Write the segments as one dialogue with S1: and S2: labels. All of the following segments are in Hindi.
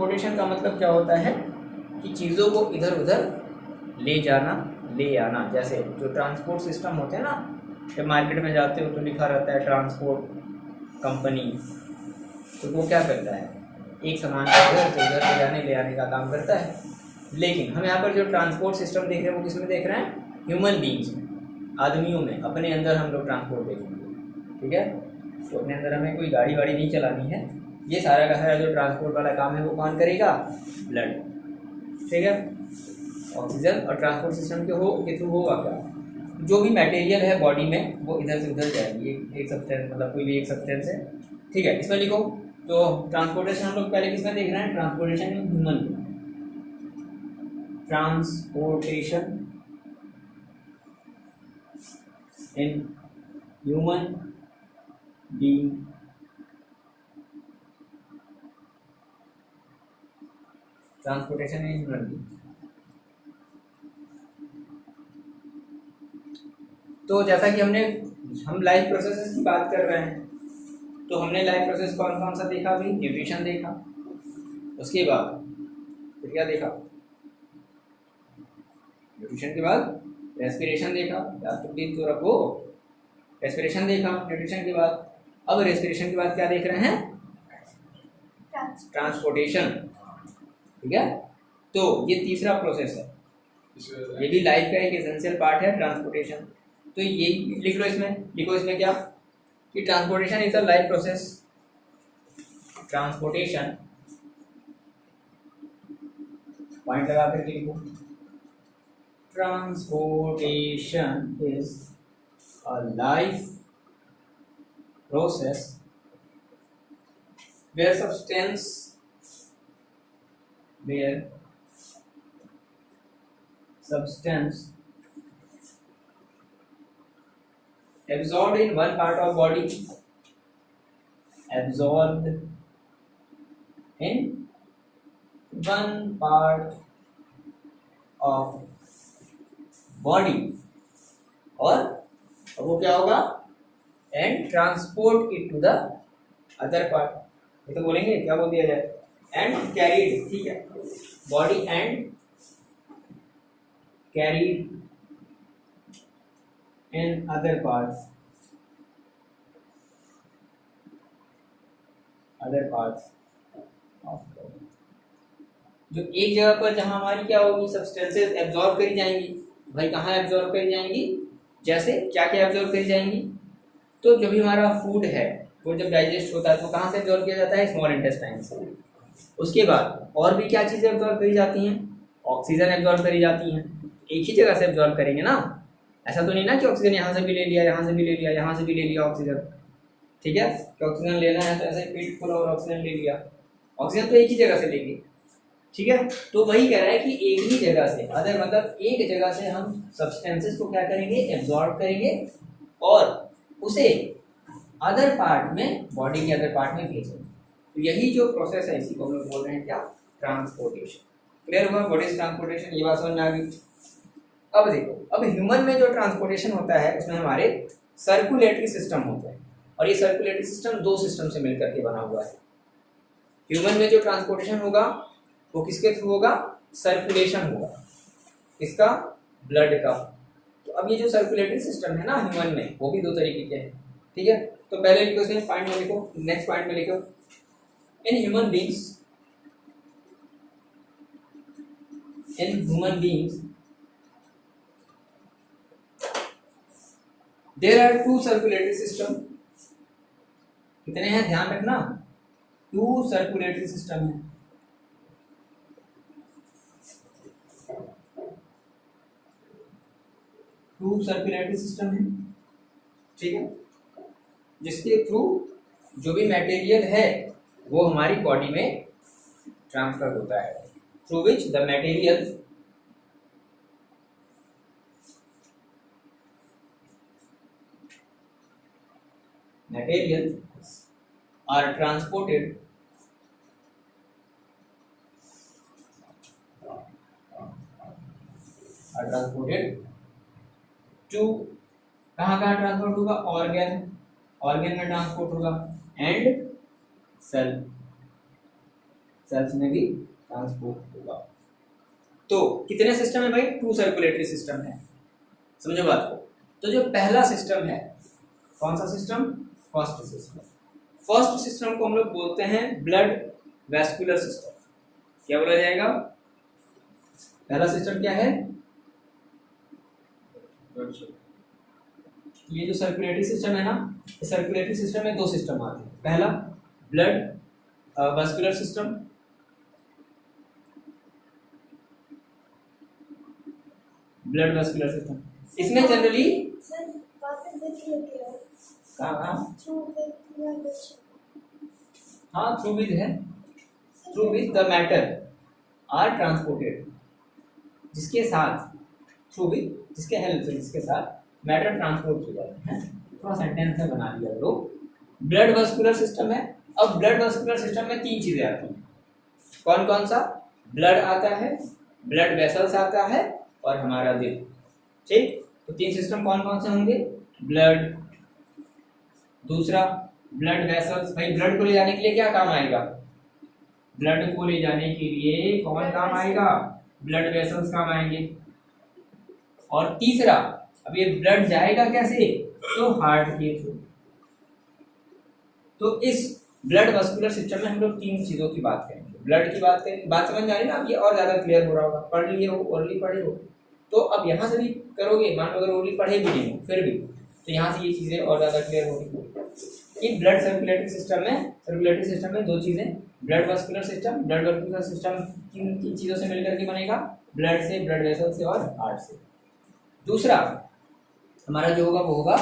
S1: ट्रांसपोर्टेशन का मतलब क्या होता है कि चीज़ों को इधर उधर ले जाना ले आना। जैसे जो ट्रांसपोर्ट सिस्टम होते हैं ना, जब मार्केट में जाते हो तो लिखा रहता है ट्रांसपोर्ट कंपनी, तो वो क्या करता है, एक सामान को इधर से उधर ले जाने ले आने का काम करता है। लेकिन हम यहाँ पर जो ट्रांसपोर्ट सिस्टम देख रहे हैं वो किस में देख रहे हैं, ह्यूमन बींग्स में, आदमियों में, अपने अंदर हम लोग ट्रांसपोर्ट देखेंगे। ठीक है, तो अपने अंदर हमें कोई गाड़ी वाड़ी नहीं चलानी है, ये सारा का सारा जो ट्रांसपोर्ट वाला काम है वो कौन करेगा, ब्लड। ठीक है, ऑक्सीजन और ट्रांसपोर्ट सिस्टम के थ्रू होगा क्या, जो भी मटेरियल है बॉडी में वो इधर से उधर जाएगी, एक सब्सटेंस, मतलब कोई भी एक सब्सटेंस है। ठीक है, इसमें लिखो। तो ट्रांसपोर्टेशन हम लोग पहले किसमें देख रहे हैं, transportation in human, transportation in human being. Transportation in human being. तो जैसा कि हम लाइफ प्रोसेसेस की बात कर रहे हैं, तो हमने लाइफ प्रोसेस कौन कौन सा देखा अभी, न्यूट्रिशन देखा, उसके बाद फिर क्या देखा, न्यूट्रिशन के बाद रेस्पिरेशन देखा, तो रखो, रेस्पिरेशन देखा न्यूट्रिशन के बाद। अब रेस्पिरेशन के बाद क्या देख रहे हैं, ट्रांसपोर्टेशन। ठीक है, तो ये तीसरा प्रोसेस है, ये भी लाइफ का एक एसेंशियल पार्ट है, ट्रांसपोर्टेशन। तो ये लिख लो, लिखो इसमें क्या कि transportation is a life process, transportation, point लगा करके लिखो, transportation is a life process where substance absorbed in one part of body, absorbed in one part of body, और वो क्या होगा, and transport it to the other part. ये तो बोलेंगे, क्या बोल दिया जाए, एंड कैरीड। ठीक है, body and carried in other parts, other parts of body. जो एक जगह पर जहां हमारी क्या होगी, सब्सटेंसेस एब्जॉर्ब करी जाएंगी। भाई कहाँ एब्जॉर्ब करी जाएंगी, जैसे क्या क्या एब्जॉर्ब करी जाएंगी, तो जो भी हमारा फूड है वो जब डाइजेस्ट होता है तो कहाँ से एब्जॉर्ब किया जाता है, स्मॉल इंटेस्टाइन से। उसके बाद और भी क्या चीज़ें एब्जॉर्ब करी जाती हैं, ऑक्सीजन एब्जॉर्ब करी जाती हैं। एक ही जगह से एब्जॉर्ब करेंगे ना, ऐसा तो नहीं ना कि ऑक्सीजन यहाँ से भी ले लिया, यहाँ से भी ले लिया, यहाँ से भी ले लिया ऑक्सीजन। ठीक है, कि ऑक्सीजन लेना है तो ऐसे पेट फुल और ऑक्सीजन ले लिया, ऑक्सीजन तो एक ही जगह से लेंगे। ठीक है, तो वही कह रहा है कि एक ही जगह से, अदर मतलब एक जगह से हम सब्सटेंसेस को क्या करेंगे, एब्जॉर्ब करेंगे और उसे अदर पार्ट में, बॉडी के अदर पार्ट में भेजेंगे। तो यही जो प्रोसेस है इसी को हम लोग बोल रहे हैं क्या, ट्रांसपोर्टेशन। क्लियर हुआ, व्हाट इज ट्रांसपोर्टेशन, ये बात समझ में आ गई। अब देखो, अब ह्यूमन में जो ट्रांसपोर्टेशन होता है उसमें हमारे सर्कुलेटरी सिस्टम होते हैं, और ये सर्कुलेटरी सिस्टम दो सिस्टम से मिलकर के बना हुआ है। ह्यूमन में जो ट्रांसपोर्टेशन होगा वो किसके थ्रू होगा, सर्कुलेशन होगा, किसका, ब्लड का। तो अब ये जो सर्कुलेटरी सिस्टम है ना ह्यूमन में, वो भी दो तरीके के हैं। ठीक है, तो पहले लिखो, इसमें पॉइंट में लिखो, नेक्स्ट पॉइंट में लिखो, in human beings there are two circulatory system. कितने हैं, ध्यान रखना, टू सर्कुलेटरी सिस्टम है। टू सर्कुलेटरी सिस्टम है, ठीक है, जिसके थ्रू जो भी मटेरियल है वो हमारी बॉडी में ट्रांसफर होता है, through which the material are transported to, कहाँ कहाँ ट्रांसपोर्ट होगा, ऑर्गन में ट्रांसपोर्ट होगा, एंड सेल सेल्स में भी ट्रांसपोर्ट होगा। तो कितने सिस्टम है भाई? 2 सर्कुलेटरी सिस्टम है। समझो बात को। तो जो पहला सिस्टम है, कौन सा system? First system. First system को हम लोग बोलते हैं ब्लड वैस्कुलर सिस्टम। क्या बोला जाएगा? पहला सिस्टम क्या है? ये जो सर्कुलेटरी सिस्टम है ना, इस सर्कुलेटरी सिस्टम में 2 सिस्टम आते हैं। पहला blood vascular system, blood vascular system. इसमें जनरली हाँ थ्रू विद है, through with the matter are transported, जिसके साथ थ्रू विद, जिसके हेल्प से, जिसके साथ मैटर ट्रांसपोर्ट हो जाते हैं। थोड़ा सेंटेंस में बना दिया करो। ब्लड वैस्कुलर सिस्टम है। अब ब्लड वैस्कुलर सिस्टम में 3 चीजें आती हैं। कौन कौन सा? ब्लड आता है, ब्लड वेसल्स आता है, और हमारा दिल। ठीक, तो 3 सिस्टम कौन कौन से होंगे? ब्लड, दूसरा ब्लड वेसल्स। भाई ब्लड को ले जाने के लिए क्या काम आएगा? ब्लड को ले जाने के लिए कौन काम आएगा? ब्लड वेसल्स काम आएंगे। और तीसरा, अब ये ब्लड जाएगा कैसे? तो हार्ट के थ्रू। तो इस ब्लड वैस्कुलर सिस्टम में हम लोग 3 चीजों की बात करेंगे। ब्लड की बात करेंगे, बात समझ में आ रही ना? अब ये और ज्यादा क्लियर हो रहा होगा। पढ़ लिए हो, ओरली पढ़े हो, तो अब यहाँ से भी करोगे। मान लो अगर ओरली पढ़े भी नहीं हो फिर भी, तो यहाँ से ये चीजें और ज्यादा क्लियर होगी। कि ब्लड सर्कुलेटरी सिस्टम में, सर्कुलेटरी सिस्टम में 2 चीजें, blood vascular system. Blood vascular system किन चीजों से मिलकर के बनेगा? ब्लड से, ब्लड वेसल से और हार्ट से। दूसरा हमारा जो होगा वो होगा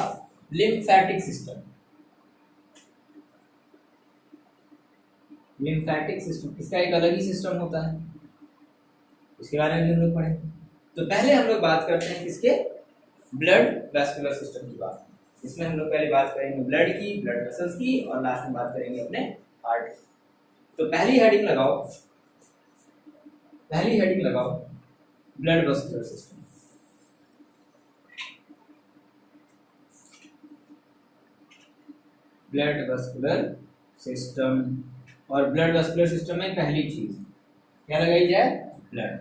S1: लिम्फेटिक सिस्टम। लिम्फेटिक सिस्टम, इसका एक अलग ही सिस्टम होता है, इसके बारे में भी हम लोग पढ़े। तो पहले हम लोग बात करते हैं किसके? ब्लड वैस्कुलर सिस्टम की बात। इसमें हम लोग पहले बात करेंगे ब्लड की, ब्लड वेसल्स की, और लास्ट में बात करेंगे अपने हार्ट की। तो पहली हेडिंग लगाओ, पहली हेडिंग लगाओ blood vascular system. Blood vascular system, और ब्लड वैस्कुलर सिस्टम में पहली चीज क्या लगाई जाए? ब्लड।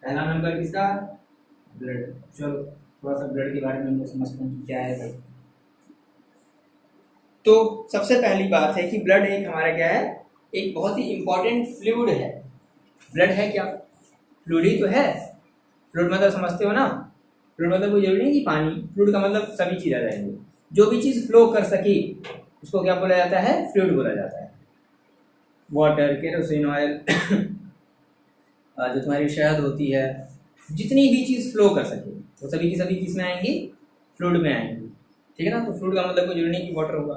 S1: पहला नंबर किसका? ब्लड। चलो थोड़ा सा ब्लड के बारे में हम लोग समझते हैं कि क्या है भाई। तो सबसे पहली बात है कि ब्लड एक हमारा क्या है? एक बहुत ही इंपॉर्टेंट फ्लूइड है। ब्लड है क्या? फ्लूइड ही तो है। फ्लूइड मतलब समझते हो ना? फ्लूइड मतलब कोई जरूरी नहीं कि पानी। फ्लूइड का मतलब सभी चीज आ जाएंगे। जो भी चीज फ्लो कर सके उसको क्या बोला जाता है? फ्लूइड बोला जाता है। वाटर, केरोसिन ऑयल, जो तुम्हारी शहद होती है, जितनी भी चीज फ्लो कर सके वो सभी की सभी किस में आएंगी? फ्लूइड में आएंगी। ठीक है ना? तो फ्लूइड का मतलब कोई जरूरी नहीं कि वाटर होगा।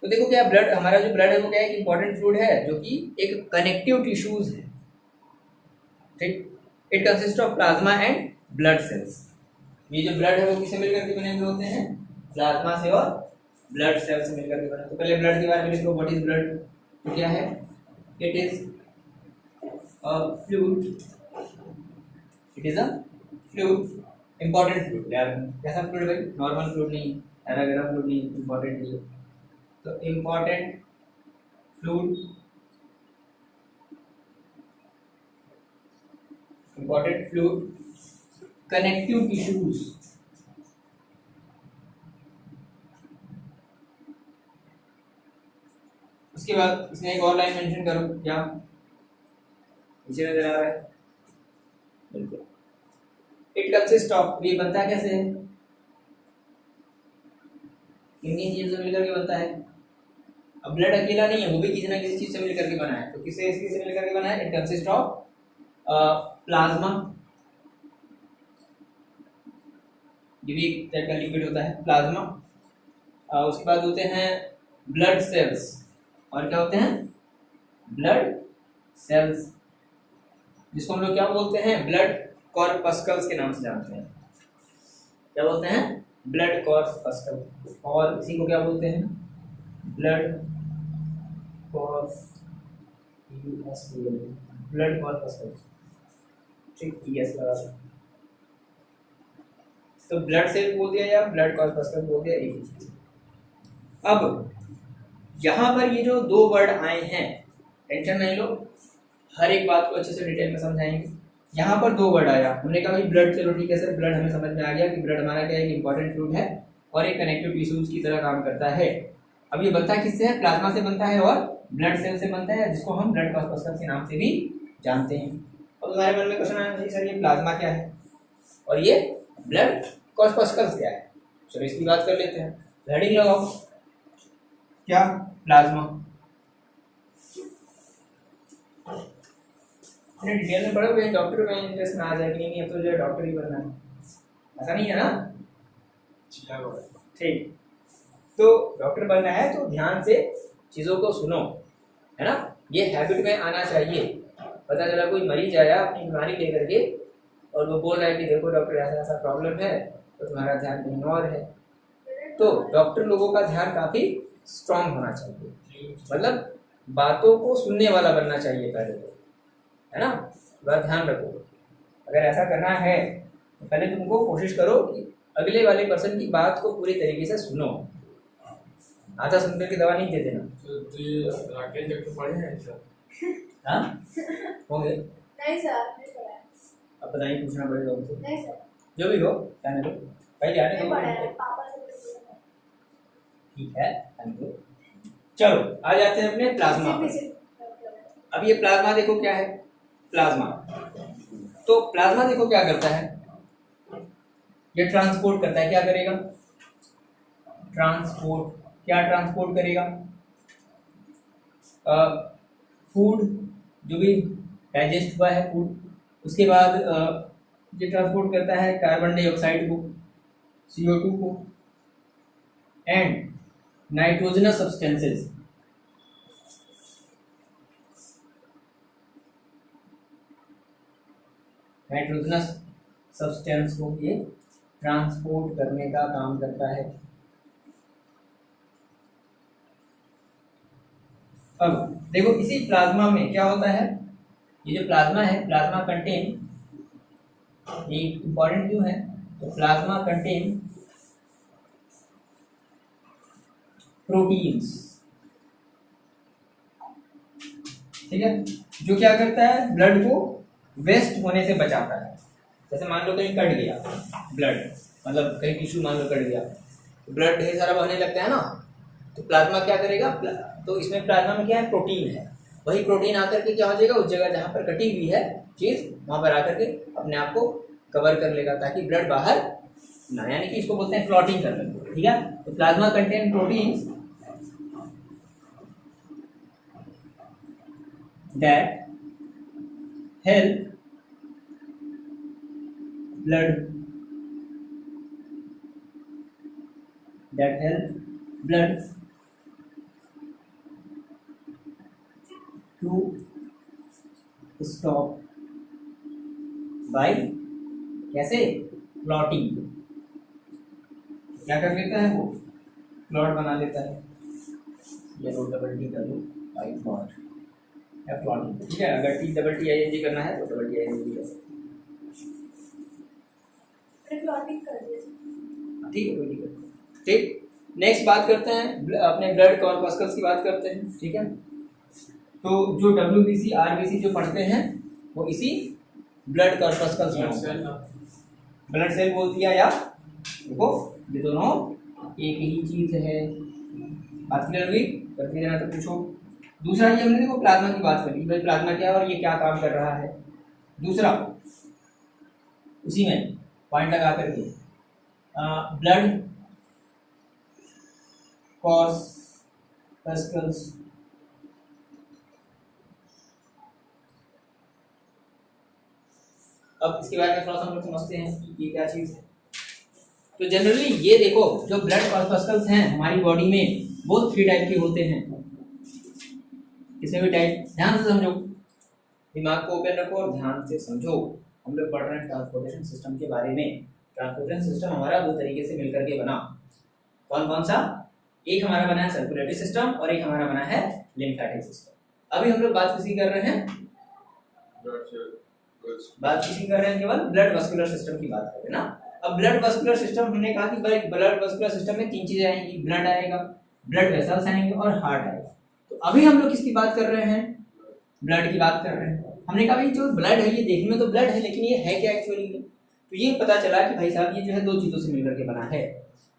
S1: तो देखो क्या ब्लड, हमारा जो ब्लड है वो क्या है? इंपॉर्टेंट फ्लूइड है जो कि एक कनेक्टिव टिश्यूज है। ठीक, it consist of plasma and blood cells. ये जो ब्लड है वो किससे मिलकर के बने हुए होते हैं? प्लाज्मा से और ब्लड सेल से मिलकर के बने। तो पहले ब्लड के बारे में लिख लो। What is blood? तो क्या है? It is a fluid. It is a fluid, important fluid. यार कैसा फ्लूइड भाई? नॉर्मल फ्लूइड नहीं, पैराग्राफ फ्लूइड नहीं, इंपॉर्टेंट है। तो important fluid, important fluid, connective tissues. उसके बाद इसमें एक और लाइन मेंशन करो। क्या नीचे नजर आ रहा है? बिल्कुल। इट कंसिस्ट ऑफ, ये बनता है कैसे? किन चीजों से मिलकर के बनता है? अब ब्लड अकेला नहीं है, वो भी किसी ना किसी चीज से मिलकर के बना है। तो किससे किससे मिलकर के बना है? इट कंसिस्ट ऑफ प्लाज्मा, ये भी एक टाइप का लिक्विड होता है प्लाज्मा। उसके बाद होते हैं ब्लड सेल्स। और क्या होते हैं? ब्लड सेल्स, जिसको हम लोग क्या बोलते हैं? ब्लड कॉर्पस्कल्स के नाम से जानते हैं। क्या बोलते हैं? Blood corpuscle. और इसी को क्या बोलते हैं? Blood blood corpuscle. ठीक, यस लगा। तो ब्लड सेल बोल दिया या ब्लड कॉर्पस्कल बोल दिया, एक ही चीज। अब यहाँ पर ये जो 2 वर्ड आए हैं, टेंशन नहीं लो, हर एक बात को अच्छे से डिटेल में समझाएंगे। यहाँ पर 2 वर्ड आया, हमने कहा भाई ब्लड, चलो ठीक है सर, ब्लड हमें समझ में आ गया कि ब्लड हमारा क्या है, एक इंपॉर्टेंट फ्लूइड है और एक कनेक्टिव टिश्यूज की तरह काम करता है। अब ये बनता किससे है, प्लाज्मा से बनता है और ब्लड सेल से बनता है, जिसको हम ब्लड कॉर्पस्कल्स के नाम से भी जानते हैं। और तुम्हारे मन में क्वेश्चन आना चाहिए सर ये प्लाज्मा क्या है और ये ब्लड कॉर्पस्कल्स क्या है। चलो इसकी बात कर लेते हैं, हेडिंग लगाओ, क्या प्लाज्मा। डिटेल में पढ़ोगे डॉक्टर में इंटरेस्ट में आ जाए कि नहीं, अब तो जो डॉक्टर ही बनना है, ऐसा नहीं है ना। ठीक, तो डॉक्टर बनना है तो ध्यान से चीज़ों को सुनो, है ना, ये हैबिट में आना चाहिए। पता चला कोई मरीज आया अपनी बीमारी लेकर के और वो बोल रहा है कि देखो डॉक्टर ऐसा ऐसा प्रॉब्लम है, तो तुम्हारा ध्यान कहीं और है। तो डॉक्टर लोगों का ध्यान काफ़ी स्ट्रांग होना चाहिए, मतलब बातों को सुनने वाला बनना चाहिए पहले तो, है ना। बात ध्यान रखो, अगर ऐसा करना है तो पहले तुमको कोशिश करो कि अगले वाले पर्सन की बात को पूरी तरीके से सुनो, आधा सुन करके दवा नहीं दे देना।
S2: तो ये राकेश डॉक्टर पढ़े हैं सर?
S1: हाँ होंगे,
S3: नहीं सर, नहीं पढ़ा है।
S1: अब पता नहीं, पूछना पड़ेगा उनसे।
S3: नहीं सर,
S1: जो भी हो कहने दो, पहले आने
S3: नहीं
S1: दो,
S3: पढ़ा है, पापा से पूछा है।
S1: ठीक है कहने दो। चलो आ जाते हैं अपने प्लाज्मा पर। अब ये प्लाज्मा देखो क्या है, प्लाज्मा, तो प्लाज्मा देखो क्या करता है, ये ट्रांसपोर्ट करता है, क्या करेगा, ट्रांसपोर्ट, क्या ट्रांसपोर्ट करेगा, फूड जो भी डाइजेस्ट हुआ है फूड, उसके बाद ये ट्रांसपोर्ट करता है कार्बन डाइऑक्साइड को, CO2 को and nitrogenous substances. Nitrogenous substance को ये ट्रांसपोर्ट करने का काम करता है। अब देखो इसी प्लाज्मा में क्या होता है, ये जो प्लाज्मा है, प्लाज्मा कंटेन, ये इंपॉर्टेंट क्यों है, तो प्लाज्मा कंटेन प्रोटीन्स, ठीक है, जो क्या करता है, ब्लड को वेस्ट होने से बचाता है। जैसे मान लो कहीं कट गया ब्लड, मतलब कहीं टिश्यू मान लो कट गया, तो ब्लड ढेर सारा बहने लगता है ना, तो प्लाज्मा क्या करेगा, तो इसमें प्लाज्मा में क्या है, प्रोटीन है, वही प्रोटीन आकर के क्या हो जाएगा, उस जगह जहाँ पर कटी हुई है चीज़, वहाँ पर आकर के अपने आप को कवर कर लेगा ताकि ब्लड बाहर ना, यानी कि इसको बोलते हैं क्लॉटिंग कर लेंगे, ठीक है। तो plasma contain proteins that help blood to stop by कैसे, क्लॉटिंग, क्या कर लेता है वो, क्लॉट बना लेता है, ये रो डबल टी कर लो बाई क्लॉट या क्लॉटिंग, ठीक है। अगर T double T I N G करना है तो double T I N G कर सकते हैं,
S3: क्लॉटिंग कर दिया,
S1: ठीक है, कोई दिक्कत नहीं। ठीक, नेक्स्ट बात करते हैं अपने ब्लड कॉर्पस्कल्स की बात करते हैं, ठीक है। तो जो WBC RBC जो पढ़ते हैं वो इसी ब्लड कॉर्पस्कल्स में, ब्लड सेल बोल दिया, या देखो ये दोनों एक ही चीज है। बात क्लियर हुई, करते जाना तो पूछो। दूसरा ये हमने देखो प्लाज्मा की बात करी, भाई प्लाज्मा क्या है और ये क्या काम कर रहा है। दूसरा उसी में पॉइंट लगा करके ब्लड कॉर्पस्कल्स अब इसके बारे में थोड़ा सा हम लोग समझते हैं कि ये क्या चीज़ है। तो जनरली ये देखो जो ब्लड कॉर्पस्कल्स हैं हमारी बॉडी में वो 3 टाइप के होते हैं। किसी भी टाइप, ध्यान से समझो, दिमाग को ओपन रखो और ध्यान से समझो। हम लोग पढ़ रहे हैं ट्रांसपोर्टेशन सिस्टम के बारे में। ट्रांसपोर्टेशन सिस्टम हमारा 2 तरीके से मिलकर के बना। कौन कौन सा? एक हमारा बना है सर्कुलेटरी सिस्टम और एक हमारा बना है लिम्फेटिक सिस्टम। अभी हम लोग बात किसी कर रहे हैं, केवल ब्लड वस्कुलर सिस्टम की बात कर रहे हैं ना। अब ब्लड वस्कुलर सिस्टम हमने कहा कि भाई ब्लड वस्कुलर सिस्टम में 3 चीजें आएंगी, ब्लड आएगा, ब्लड वेसल्स आएंगे और हार्ट आएगा। तो अभी हम लोग किसकी बात कर रहे हैं? ब्लड की बात कर रहे हैं। हमने कहा भाई जो ब्लड है ये देखने में तो ब्लड है, लेकिन ये है क्या एक्चुअली में? तो ये पता चला कि भाई साहब ये जो है दो चीज़ों से मिलकर के बना है।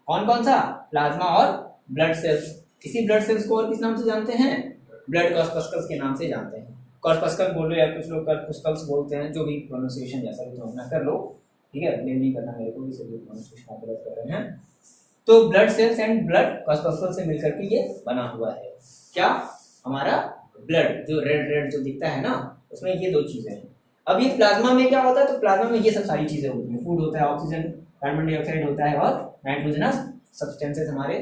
S1: कौन कौन सा? प्लाज्मा और ब्लड सेल्स। इसी ब्लड सेल्स को और किस नाम से जानते हैं? ब्लड कॉर्पस्कल्स के नाम से जानते हैं। कॉर्पस्कल बोल लो या कुछ लोग कॉर्पस्कल्स बोलते हैं, जो भी प्रोनाउंसिएशन जैसा भी तुम कर लो, ठीक है, ब्लेम नहीं करना मेरे को भी, सभी प्रोनाउंसिएशन आप गलत कर रहे हैं। तो blood cells and blood corpuscle से मिलकर के ये बना हुआ है क्या? हमारा ब्लड जो रेड रेड जो दिखता है ना, उसमें ये दो चीजें हैं। अब ये प्लाज्मा में क्या होता है? तो प्लाज्मा में ये सब सारी चीजें होती हैं। फूड होता है, ऑक्सीजन, कार्बन डाइऑक्साइड होता है और नाइट्रोजनस सब्सटेंसेस हमारे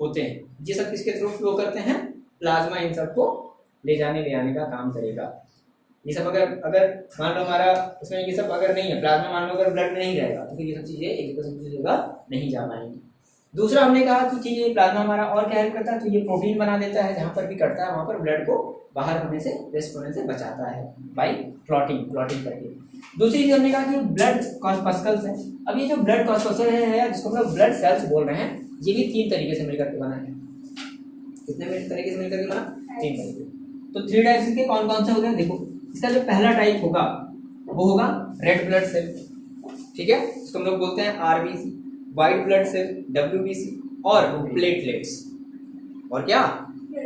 S1: होते हैं। ये सब किसके थ्रू फ्लो करते हैं? प्लाज्मा इन सबको ले जाने ले आने का काम करेगा। ये सब अगर अगर मान लो हमारा इसमें ये सब अगर नहीं है, प्लाज्मा मान लो अगर ब्लड में नहीं रहेगा, तो फिर ये सब चीजें एक जगह से दूसरी जगह नहीं जा पाएंगी। दूसरा हमने कहा कि ये प्लाज्मा हमारा और क्या हेल्प करता है? तो ये प्रोटीन बना देता है, जहाँ पर भी कटता है वहाँ पर ब्लड को बाहर होने से, वेस्ट होने से बचाता है बाई क्लॉटिंग करके। दूसरी चीज हमने कहा कि ब्लड कॉर्पस्कल्स है। अब ये जो ब्लड कॉर्पस्कल है जिसको हम लोग ब्लड सेल्स बोल रहे हैं, ये भी 3 तरीके से मिलकर के बना है। कितने तरीके से मिलकर के बना? 3 तरीके। तो 3 टाइप्स के कौन कौन से हो गए? देखो, इसका जो पहला टाइप होगा वो होगा रेड ब्लड सेल, ठीक है, इसको हम लोग बोलते हैं RBC. White blood cell WBC, और प्लेटलेट्स। और क्या?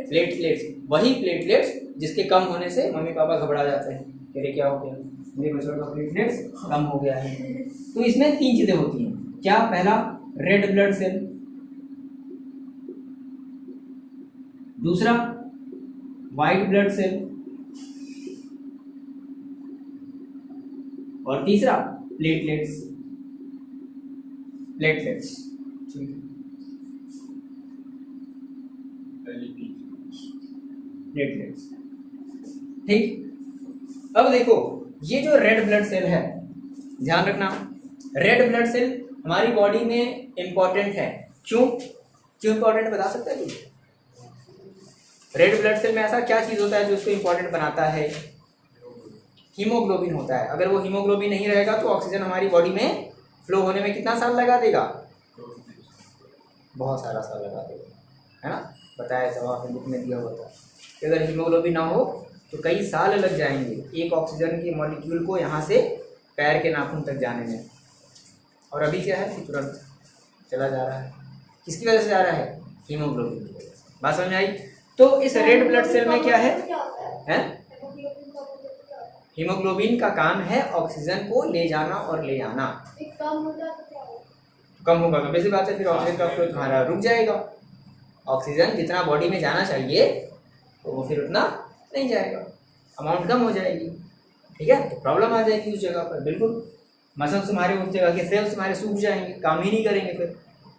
S1: प्लेटलेट्स। वही प्लेटलेट्स जिसके कम होने से मम्मी पापा घबरा जाते हैं, कह रहे क्या हो गया, मेरे बच्चों का प्लेटलेट्स कम हो गया है। तो इसमें 3 चीजें होती हैं। क्या? पहला रेड ब्लड सेल, दूसरा व्हाइट ब्लड सेल, और तीसरा प्लेटलेट्स। प्लेटलेट्स, प्लेटलेट्स, ठीक। अब देखो, ये जो रेड ब्लड सेल है, ध्यान रखना, रेड ब्लड सेल हमारी बॉडी में इंपॉर्टेंट है। क्यों इंपॉर्टेंट बता सकते हैं तुम? रेड ब्लड सेल में ऐसा क्या चीज होता है जो उसको इंपॉर्टेंट बनाता है? हीमोग्लोबिन होता है। अगर वो हीमोग्लोबिन नहीं रहेगा तो ऑक्सीजन हमारी बॉडी में फ्लो होने में कितना साल लगा देगा? बहुत सारा साल लगा देगा, है ना, बताया था वहाँ पे बुक में दिया हुआ था कि अगर हीमोग्लोबिन ना हो तो कई साल लग जाएंगे एक ऑक्सीजन के मॉलिक्यूल को यहाँ से पैर के नाखून तक जाने में। और अभी क्या है कि तुरंत चला जा रहा है। किसकी वजह से जा रहा है? हीमोग्लोबिन की वजह से। बात समझ आई? तो इस रेड ब्लड सेल में क्या है? हीमोग्लोबिन का काम है ऑक्सीजन को ले जाना और ले आना। कम होगा तो वैसी बात है, फिर ऑक्सीजन का फ्लो तुम्हारा रुक जाएगा। ऑक्सीजन जितना बॉडी में जाना चाहिए तो वो फिर उतना नहीं जाएगा, अमाउंट कम हो जाएगी, ठीक है, तो प्रॉब्लम आ जाएगी उस जगह पर। बिल्कुल, मसल्स तुम्हारे उस जगह के सेल्स तुम्हारे सूख जाएंगे, काम ही नहीं करेंगे। फिर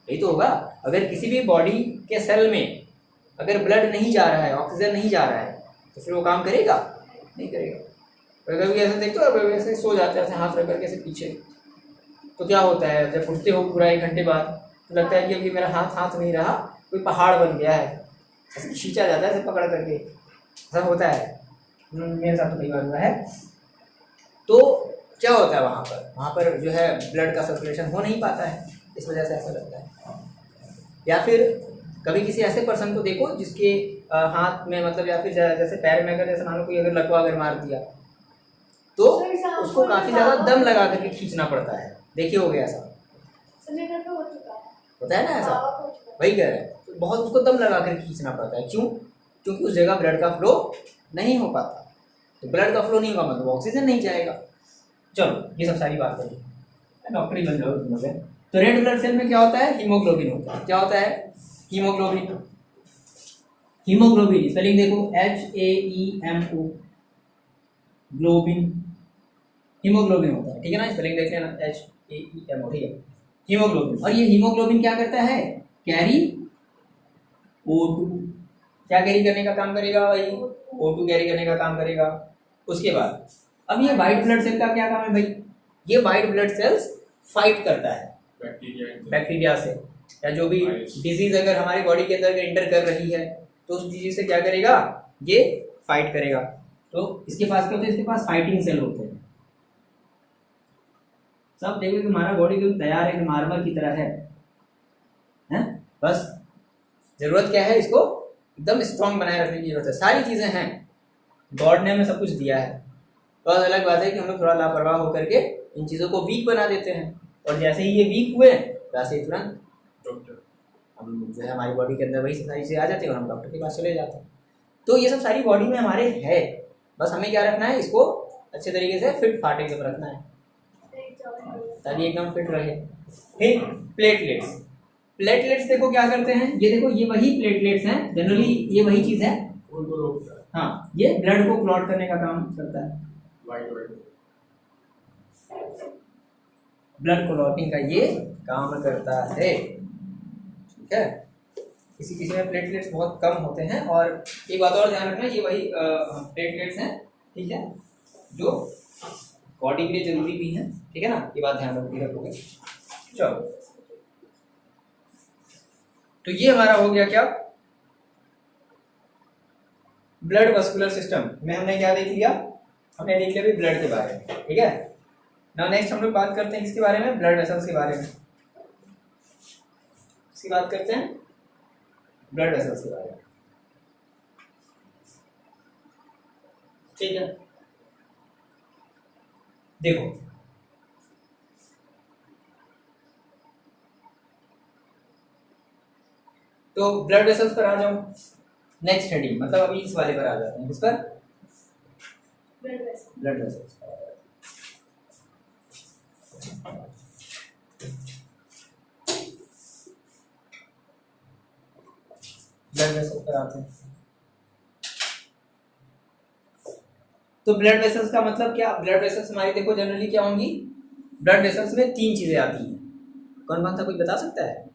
S1: यही तो होगा। अगर किसी भी बॉडी के सेल में अगर ब्लड नहीं जा रहा है, ऑक्सीजन नहीं जा रहा है, तो फिर वो काम करेगा? नहीं करेगा। अगर भी ऐसे देखते हो, ऐसे सो जाते हैं ऐसे हाथ रख करके ऐसे पीछे, तो क्या होता है जब उठते हो पूरा 1 घंटे बाद तो लगता है कि अभी मेरा हाथ नहीं रहा, कोई पहाड़ बन गया है, ऐसे खींचा जाता है ऐसे पकड़ करके, ऐसा होता है। मेरे साथ तो कई बार हुआ है। तो क्या होता है वहाँ पर जो है ब्लड का सर्कुलेशन हो नहीं पाता है, इस वजह से ऐसा लगता है। या फिर कभी किसी ऐसे पर्सन को देखो जिसके हाथ में मतलब या फिर जैसे पैर में अगर जैसे मान लो कोई अगर लकवा अगर मार दिया तो उसको काफ़ी ज़्यादा दम लगा करके खींचना पड़ता है। देखिए हो गया ऐसा, होता है ना ऐसा, वही कह रहे हैं, तो बहुत उसको दम लगा कर खींचना पड़ता है। क्यों? क्योंकि उस जगह ब्लड का फ्लो नहीं हो पाता। तो ब्लड का फ्लो नहीं होगा मतलब ऑक्सीजन नहीं जाएगा। चलो ये सब सारी बात करिए, डॉक्टर ही बन जाओ तुम लोग। तो रेड ब्लड सेल में क्या होता है? हीमोग्लोबिन होता है। क्या होता है? हीमोग्लोबिन। हीमोग्लोबिन स्पेलिंग देखो, HAEMO, ग्लोबिन, हीमोग्लोबिन होता है, ठीक है ना, स्पेलिंग देख लेना, HAEMO, ठीक है, हीमोग्लोबिन। और ये हीमोग्लोबिन क्या करता है? कैरी O2, क्या कैरी करने का काम करेगा भाई? O2 कैरी करने का काम करेगा। उसके बाद अब ये व्हाइट ब्लड सेल का क्या काम है भाई? ये व्हाइट ब्लड सेल्स फाइट करता है बैक्टीरिया से, या जो भी डिजीज अगर हमारी बॉडी के अंदर एंटर कर रही है तो उस डिजीज से क्या करेगा? ये फाइट करेगा। तो इसके पास क्या होता है? इसके पास फाइटिंग सेल होते हैं। सब देखो कि हमारा बॉडी एकदम तैयार है, मार्बल की तरह है, बस जरूरत क्या है? इसको एकदम स्ट्रॉन्ग बनाए रखने की जरूरत है। सारी चीजें हैं, गॉड ने हमें सब कुछ दिया है। बस अलग बात है कि हम लोग थोड़ा लापरवाह होकर के इन चीज़ों को वीक बना देते हैं, और जैसे ही ये वीक हुए वैसे ही तुरंत
S2: डॉक्टर
S1: हम जो है हमारी बॉडी के अंदर वही सारी चीज़ें आ जाती हैं और हम डॉक्टर के पास चले जाते हैं। तो ये सब सारी बॉडी में हमारे है, बस हमें क्या रखना है, इसको अच्छे तरीके से फिट फाट एकदम रखना है ताकि एकदम फिट रहे। फिर प्लेटलेट्स, प्लेटलेट्स देखो क्या करते हैं, ये देखो ये वही प्लेटलेट्स हैं, जनरली ये वही चीज़ है।
S2: उनको रोकता है।
S1: हाँ, ये ब्लड को क्लॉट करने का काम करता है,
S2: वाइट वाइट
S1: ब्लड क्लॉटिंग का ये काम करता है। ठीक है, किसी किसी में प्लेटलेट्स बहुत कम होते हैं, और एक बात और ध्यान रखना, ये वही प्लेटलेट्स हैं, ठीक है, जो बॉडी के लिए जरूरी भी हैं, ठीक है ना, ये बात ध्यान रखोगे। चलो, तो ये हमारा हो गया क्या, ब्लड वस्कुलर सिस्टम में हमने क्या देख लिया, हमने देख लिया भी ब्लड के बारे में, ठीक है। नाउ नेक्स्ट हम लोग बात करते हैं किसके बारे में, ब्लड वेसल्स के बारे में। इसकी बात करते हैं ब्लड वेसल्स के बारे में, ठीक है। देखो तो ब्लड वेसल्स पर आ जाओ, नेक्स्ट हेडिंग, मतलब अभी इस वाले पर आ जाते हैं, किस पर,
S3: blood vessel.
S1: Blood vessels. Blood vessels पर आते हैं। तो ब्लड वेसल्स का मतलब क्या, ब्लड वेसल्स हमारी देखो जनरली क्या होंगी, ब्लड वेसल्स में 3 चीजें आती हैं, कौन कौन सा कोई बता सकता है।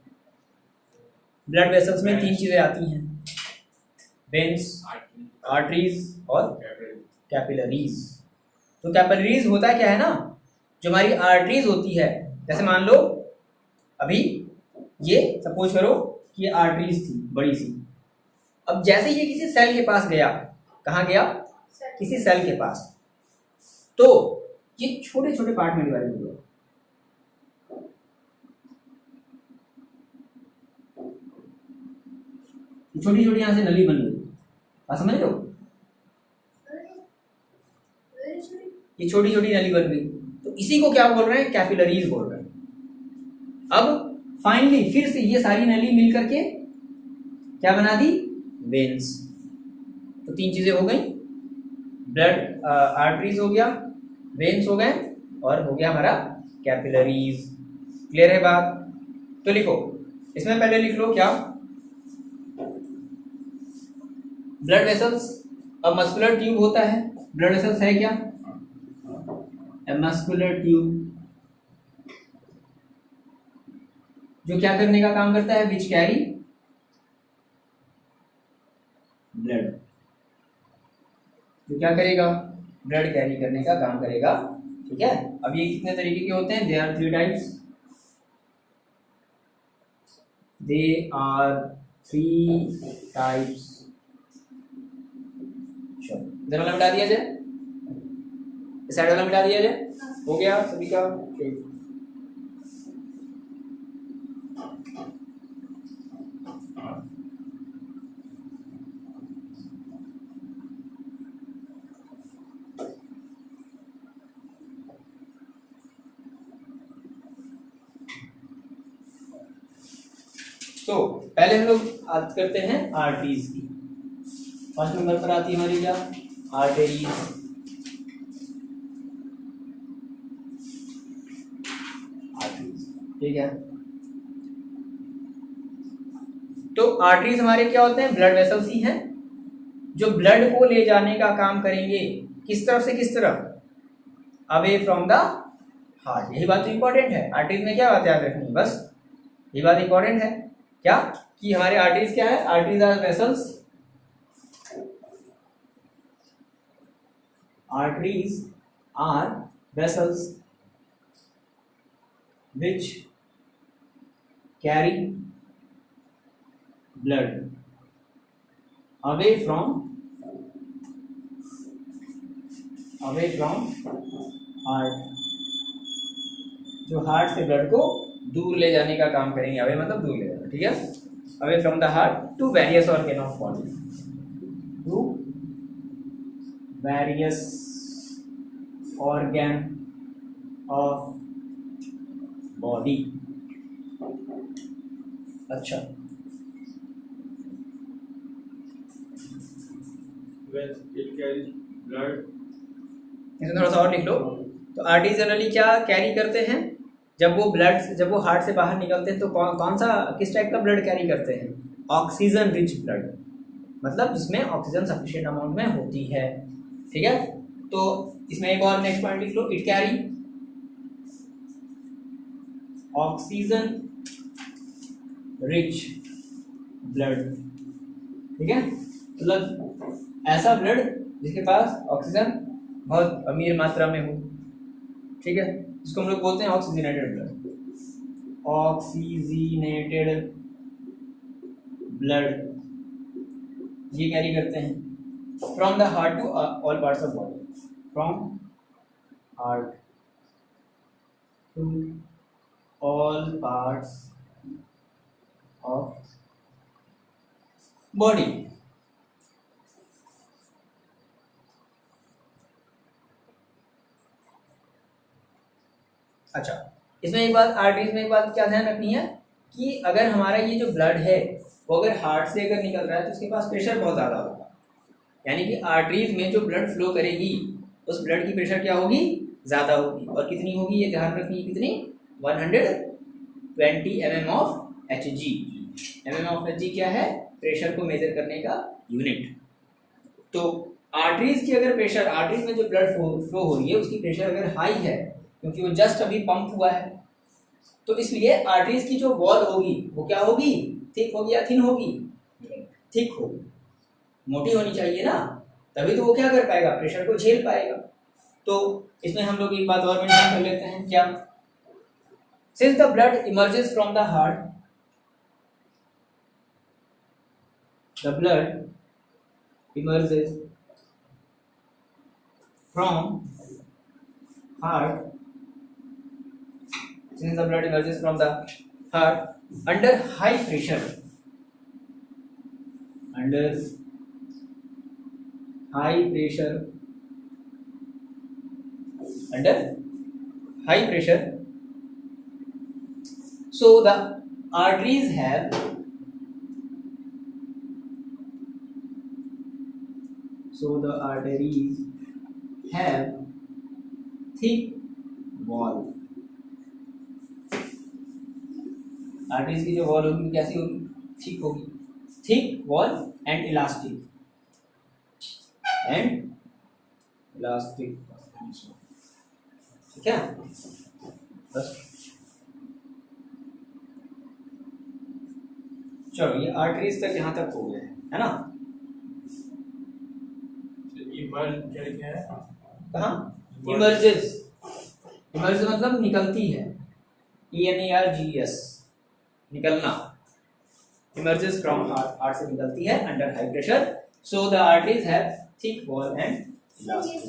S1: ब्लड वेसल्स में 3 चीजें आती हैं, वेन्स, आर्टरीज और कैपिलरीज। तो कैपिलरीज होता क्या है ना, जो हमारी आर्टरीज होती है, जैसे मान लो अभी ये सपोज करो कि ये आर्टरीज थी बड़ी सी, अब जैसे ये किसी सेल के पास गया, कहाँ गया, किसी सेल के पास, तो ये छोटे छोटे पार्ट में डिवाइड हो गया, छोटी छोटी यहां से नली बन गई, आप समझ रहे हो, ये छोटी छोटी नली बन गई, तो इसी को क्या बोल रहे हैं, कैपिलरीज बोल रहे हैं। अब फाइनली फिर से ये सारी नली मिल करके क्या बना दी, वेन्स। तो 3 चीजें हो गई, ब्लड आर्टरीज हो गया, वेन्स हो गए, और हो गया हमारा कैपिलरीज। क्लियर है बात, तो लिखो, इसमें पहले लिख लो क्या, ब्लड वेसल्स अब मस्कुलर ट्यूब होता है, ब्लड वेसल्स है क्या, मस्कुलर ट्यूब जो क्या करने का काम करता है, विच कैरी ब्लड, जो क्या करेगा, ब्लड कैरी करने का काम करेगा, ठीक है। अब ये कितने तरीके के होते हैं, they are 3 types, they are 3 types. इधर वाला मिटा दिया जाए, इस साइड वाला मिटा दिया जाए, हो गया सभी का, ठीक। तो पहले हम लोग बात करते हैं आर्टरीज की, 5 नंबर पर आती है हमारी क्या, आर्टरीज। ठीक है, तो आर्टरीज हमारे क्या होते हैं, ब्लड वेसल्स ही हैं, जो ब्लड को ले जाने का काम करेंगे, किस तरफ से किस तरफ, अवे फ्रॉम द हार्ट। यही बात तो इंपॉर्टेंट है, आर्टरीज में क्या बात याद रखनी है, बस ये बात इंपॉर्टेंट है क्या, कि हमारे आर्टरीज क्या है, arteries are vessels, arteries are vessels which carry blood away from heart, जो हार्ट से ब्लड को दूर ले जाने का काम करेंगे, अवे मतलब दूर ले जाना, ठीक है, away from the heart to various organ of body, to various organ of body. अच्छा,
S2: When it carries blood.
S1: इसमें थोड़ा सा और लिख लो। तो आर्टरी जनरली क्या कैरी करते हैं, जब वो हार्ट से बाहर निकलते हैं तो कौन सा किस टाइप का ब्लड कैरी करते हैं? ऑक्सीजन रिच ब्लड, मतलब जिसमें ऑक्सीजन सफिशिएंट अमाउंट में होती है। ठीक है, तो इसमें एक और नेक्स्ट पॉइंट लिख लो, it carry oxygen rich blood. ठीक है, मतलब ऐसा ब्लड जिसके पास ऑक्सीजन बहुत अमीर मात्रा में हो। ठीक है, इसको हम लोग बोलते हैं ऑक्सीजनेटेड ब्लड। ऑक्सीजनेटेड ब्लड ये कैरी करते हैं from the heart to all parts of body, from heart to all parts of body. अच्छा, इसमें एक बात, आर्टरीज में एक बात क्या ध्यान रखनी है कि अगर हमारा ये जो ब्लड है वो अगर हार्ट से अगर निकल रहा है तो उसके पास प्रेशर बहुत ज़्यादा होगा, यानी कि आर्टरीज में जो ब्लड फ्लो करेगी उस ब्लड की प्रेशर क्या होगी? ज़्यादा होगी। और कितनी होगी ये ध्यान रखिए, कितनी? 120 mm of Hg। mm of Hg क्या है? प्रेशर को मेजर करने का यूनिट। तो आर्टरीज की अगर प्रेशर, आर्टरीज में जो ब्लड फ्लो हो रही है उसकी प्रेशर अगर हाई है, क्योंकि वो जस्ट अभी पंप हुआ है, तो इसलिए आर्टरीज की जो वॉल होगी वो क्या होगी? थिक होगी या थिन होगी? थिक होगी, मोटी होनी चाहिए ना, तभी तो वो क्या कर पाएगा? प्रेशर को झेल पाएगा। तो इसमें हम लोग एक बात और मेंशन कर लेते हैं, क्या? Since the blood emerges from the heart, the blood emerges from heart, since the blood emerges from the heart under high pressure, under high pressure, under high pressure, so the arteries have, so the arteries have thick wall। Arteries की जो वॉल होगी कैसी होगी? थिक होगी, थिक वॉल एंड इलास्टिक, ठीक है बस। चलो ये आर्टरीज तक यहाँ तक हो गया है ना?
S2: इमर्ज क्या है?
S1: कहाँ? इमर्जेस, इमर्ज मतलब निकलती है, EMERGES, निकलना। इमर्जेस फ्रॉम हार्ट, हार्ट से निकलती है under high pressure, so the arteries have thick wall and elastic.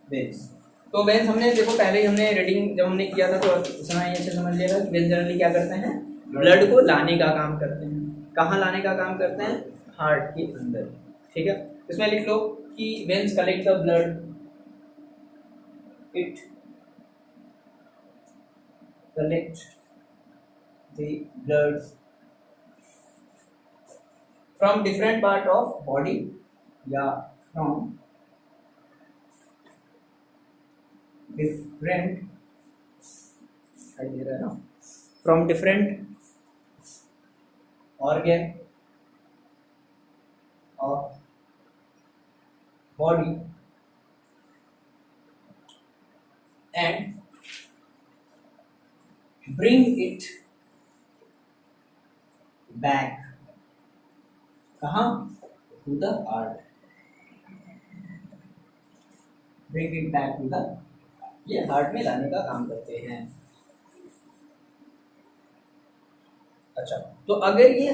S1: Veins, तो वेन्स हमने देखो पहले ही हमने रीडिंग जब हमने किया था तो उसमें ये समझ लिया कि वेन्स जनरली क्या करते हैं? ब्लड को लाने का काम करते हैं। कहाँ लाने का काम करते हैं? हार्ट के अंदर। ठीक है, इसमें लिख लो कि veins collect the blood, it collect the blood from different part of body, या from different, दे रहा है ना, from different organ of body and bring it back, कहाँ? To the heart, bring it back to the, ये हार्ट में लाने का काम करते हैं। अच्छा, तो अगर ये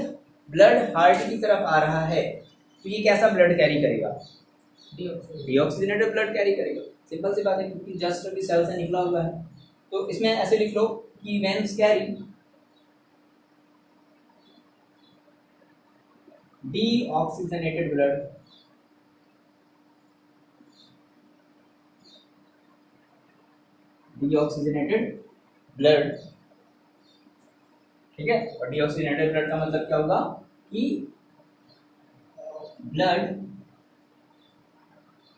S1: ब्लड हार्ट की तरफ आ रहा है तो ये कैसा ब्लड कैरी करेगा? डीऑक्सीजनेटेड ब्लड कैरी करेगा। सिंपल सी बात है, क्योंकि जस्ट अभी सेल से निकला हुआ है। तो इसमें ऐसे लिख लो कि veins carry deoxygenated blood, deoxygenated blood, ठीक है। और डीऑक्सीजनेटेड ब्लड का मतलब क्या होगा कि blood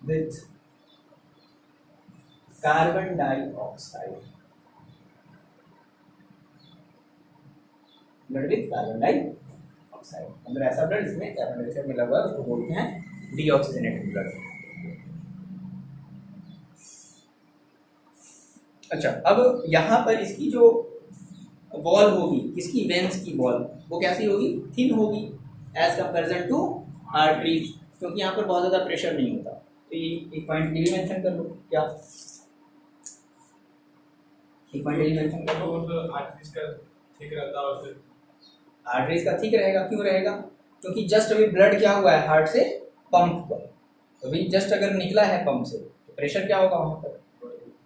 S1: with carbon dioxide, blood with carbon dioxide, मतलब ऐसा ब्लड जिसमें कार्बन डाइऑक्साइड मिला हुआ है उसको बोलते हैं डीऑक्सीजनेटेड ब्लड। अच्छा, अब यहाँ पर इसकी जो वॉल होगी, किसकी, वेन्स की वॉल, वो कैसी होगी, थिन होगी एज कंपेरिजन टू आर्टरीज, क्योंकि यहाँ पर बहुत ज़्यादा प्रेशर नहीं होता। तो ये एक पॉइंट ये भी मेंशन कर लो, क्या एक पॉइंट ये मेंशन कर लो,
S2: तो आर्टरीज का ठीक रहता है और फिर
S1: आर्टरीज का ठीक रहेगा, क्यों रहेगा, क्योंकि जस्ट अभी ब्लड क्या हुआ है, हार्ट से पंप हुआ है, तो अभी जस्ट अगर निकला है पंप से तो प्रेशर क्या होगा वहाँ पर,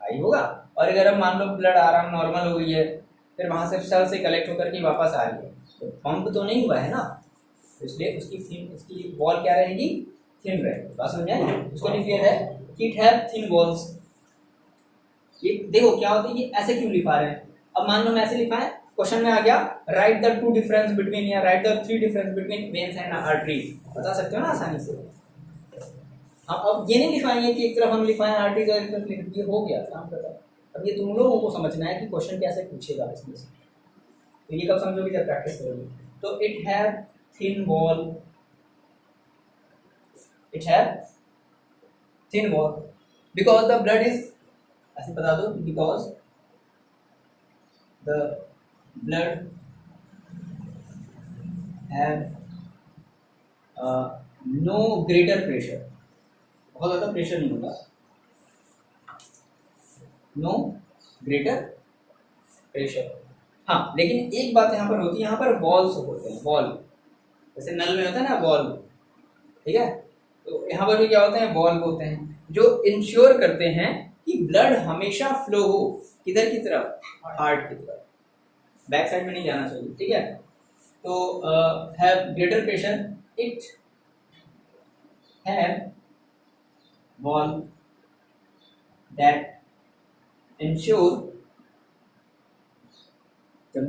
S1: हाई होगा। और अगर अब मान लो ब्लड आराम नॉर्मल हो गई है, फिर वहाँ से सेल से कलेक्ट होकर के वापस आ रही है, तो पंप तो नहीं हुआ है ना, तो इसलिए उसकी वॉल क्या रहेगी, थिन रहेगी। बात समझ आए, उसको लिखिए है कि इट हैव थिन वॉल्स। ये देखो क्या होता है, ये ऐसे क्यों लिखा रहे हैं, अब मान लो मैं ऐसे लिखा है, क्वेश्चन में आ गया right the two difference between या right the three difference between veins and artery, बता सकते हो ना आसानी से। अब ये नहीं लिखवाएंगे कि एक तरफ हम लिखवाएं आर्टरीज और एक तरफ लिख, ये हो गया काम खत्म। अब ये तुम लोगों को समझना है कि क्वेश्चन कैसे पूछेगा इसमें से, तो ये कब समझोगे जब प्रैक्टिस करोगे। तो it have thin wall, it have thin wall because the blood is, ऐसे बता दो, because the blood have no greater pressure, बहुत ज़्यादा प्रेशर नहीं होता, नो ग्रेटर प्रेशर। हाँ, लेकिन एक बात यहाँ पर होती है, यहाँ पर वॉल्स होते हैं, वॉल जैसे नल में होता है ना वॉल, ठीक है, तो यहाँ पर भी क्या होते हैं, वॉल्व होते हैं जो इंश्योर करते हैं कि ब्लड हमेशा फ्लो हो, किधर की तरफ, हार्ट की तरफ, बैक साइड में नहीं जाना चाहिए, ठीक है। तो have greater pressure, it have wall that ensure the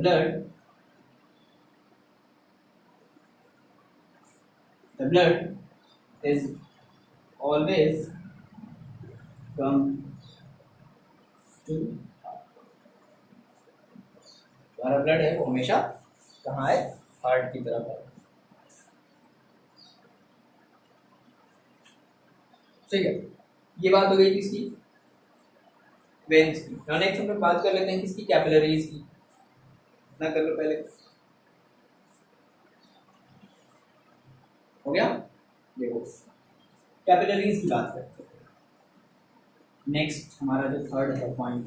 S1: blood is always come to, हमारा ब्लड है वो हमेशा कहाँ है, हार्ट की तरफ है, ठीक है। ये बात हो गई किसकी, वेन्स की। नेक्स्ट हम लोग बात कर लेते हैं किसकी, कैपिलरीज की, ना कर लो पहले, हो गया। देखो कैपिलरीज की बात करते हैं, नेक्स्ट हमारा जो थर्ड है पॉइंट,